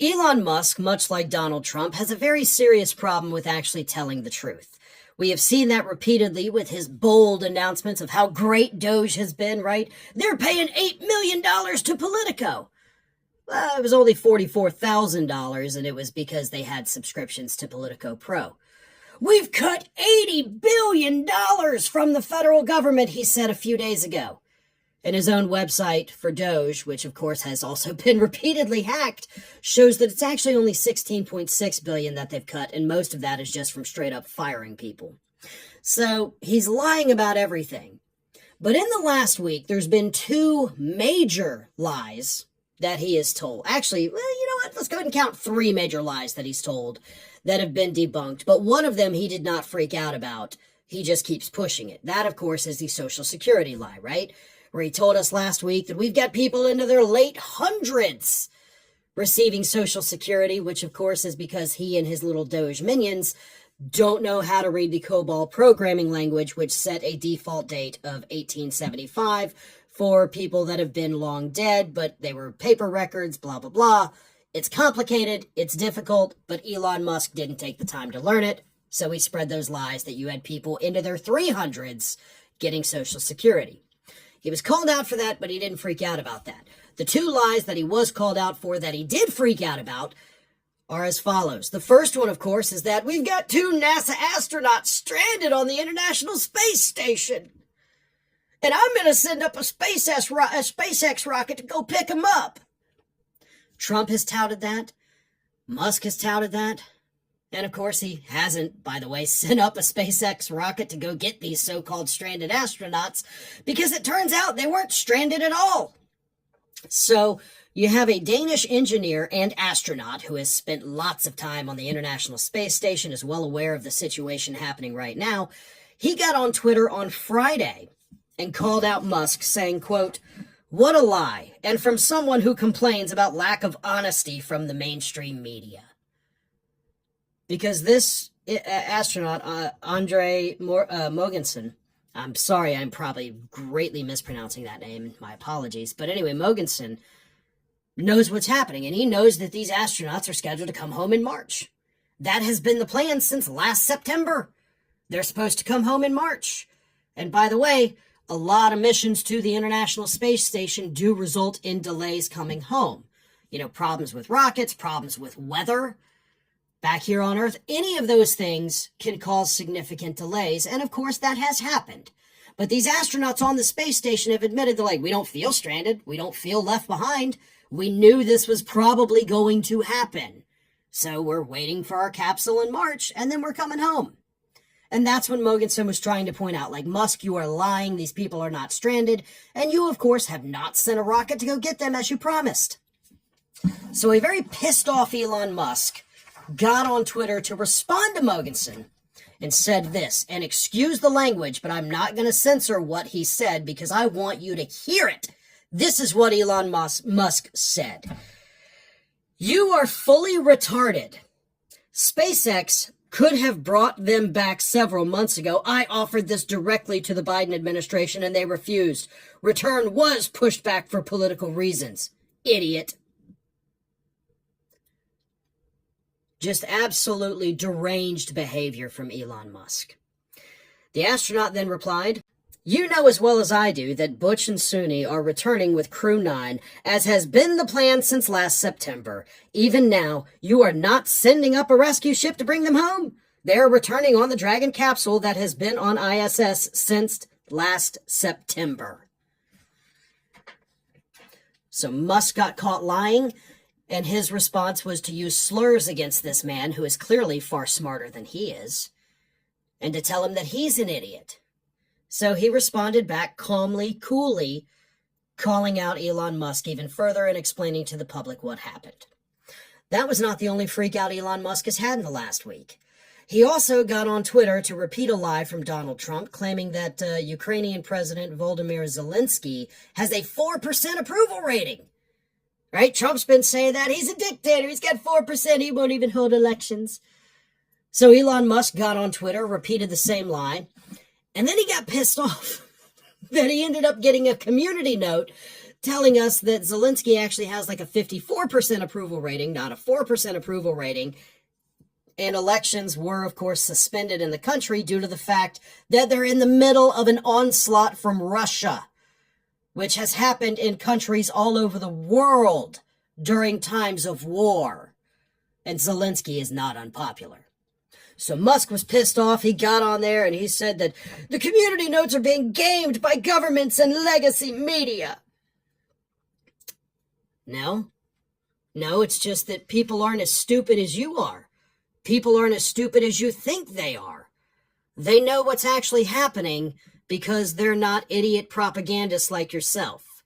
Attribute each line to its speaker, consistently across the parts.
Speaker 1: Elon Musk, much like Donald Trump, has a very serious problem with actually telling the truth. We have seen that repeatedly with his bold announcements of how great Doge has been, right? They're paying $8 million to Politico. Well, it was only $44,000, and it was because they had subscriptions to Politico Pro. We've cut $80 billion from the federal government, he said a few days ago. And his own website for Doge, which of course has also been repeatedly hacked, shows that it's actually only $16.6 billion that they've cut, and most of that is just from straight up firing people. So he's lying about everything. But in the last week, there's been two major lies that he has told. Actually, well, you know what? Let's go ahead and count three major lies that he's told that have been debunked. But one of them he did not freak out about. He just keeps pushing it. That, of course, is the Social Security lie, right? Where he told us last week that we've got people into their late hundreds receiving Social Security, which of course is because he and his little Doge minions don't know how to read the COBOL programming language, which set a default date of 1875 for people that have been long dead, but they were paper records, blah, blah, blah. It's complicated, it's difficult, but Elon Musk didn't take the time to learn it, so he spread those lies that you had people into their 300s getting Social Security. He was called out for that, but he didn't freak out about that. The two lies that he was called out for that he did freak out about are as follows. The first one, of course, is that we've got two NASA astronauts stranded on the International Space Station. And I'm going to send up a SpaceX rocket to go pick them up. Trump has touted that. Musk has touted that. And of course, he hasn't, by the way, sent up a SpaceX rocket to go get these so-called stranded astronauts, because it turns out they weren't stranded at all. So you have a Danish engineer and astronaut who has spent lots of time on the International Space Station, is well aware of the situation happening right now. He got on Twitter on Friday and called out Musk, saying, quote, "What a lie, and from someone who complains about lack of honesty from the mainstream media." Because this astronaut, Andre Mogensen, I'm sorry, I'm probably greatly mispronouncing that name, my apologies, but anyway, Mogensen knows what's happening, and he knows that these astronauts are scheduled to come home in March. That has been the plan since last September. They're supposed to come home in March. And by the way, a lot of missions to the International Space Station do result in delays coming home. You know, problems with rockets, problems with weather back here on Earth. Any of those things can cause significant delays, and of course that has happened. But these astronauts on the space station have admitted they're like, we don't feel stranded, we don't feel left behind. We knew this was probably going to happen. So we're waiting for our capsule in March, and then we're coming home. And that's when Mogensen was trying to point out, like, Musk, you are lying, these people are not stranded, and you, of course, have not sent a rocket to go get them as you promised. So a very pissed off Elon Musk got on Twitter to respond to Mogensen and said this, and excuse the language, but I'm not going to censor what he said because I want you to hear it. This is what Elon Musk said. "You are fully retarded. SpaceX could have brought them back several months ago. I offered this directly to the Biden administration and they refused. Return was pushed back for political reasons. Idiot." Just absolutely deranged behavior from Elon Musk. The astronaut then replied, "You know as well as I do that Butch and Suni are returning with Crew 9, as has been the plan since last September. Even now, you are not sending up a rescue ship to bring them home. They are returning on the Dragon capsule that has been on ISS since last September." So Musk got caught lying, and his response was to use slurs against this man, who is clearly far smarter than he is, and to tell him that he's an idiot. So he responded back calmly, coolly, calling out Elon Musk even further and explaining to the public what happened. That was not the only freak out Elon Musk has had in the last week. He also got on Twitter to repeat a lie from Donald Trump, claiming that Ukrainian President Volodymyr Zelensky has a 4% approval rating. Right? Trump's been saying that. He's a dictator. He's got 4%. He won't even hold elections. So Elon Musk got on Twitter, repeated the same lie, and then he got pissed off that he ended up getting a community note telling us that Zelensky actually has like a 54% approval rating, not a 4% approval rating. And elections were, of course, suspended in the country due to the fact that they're in the middle of an onslaught from Russia, which has happened in countries all over the world during times of war. And Zelensky is not unpopular. So Musk was pissed off. He got on there and he said that the community notes are being gamed by governments and legacy media. No, it's just that people aren't as stupid as you are. People aren't as stupid as you think they are. They know what's actually happening because they're not idiot propagandists like yourself.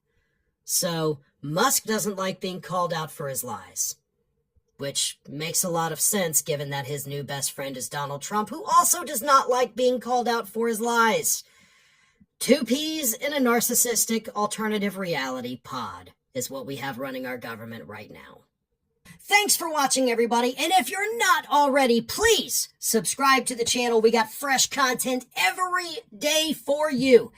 Speaker 1: So Musk doesn't like being called out for his lies, which makes a lot of sense given that his new best friend is Donald Trump, who also does not like being called out for his lies. Two peas in a narcissistic alternative reality pod is what we have running our government right now. Thanks for watching, everybody. And if you're not already, please subscribe to the channel. We got fresh content every day for you.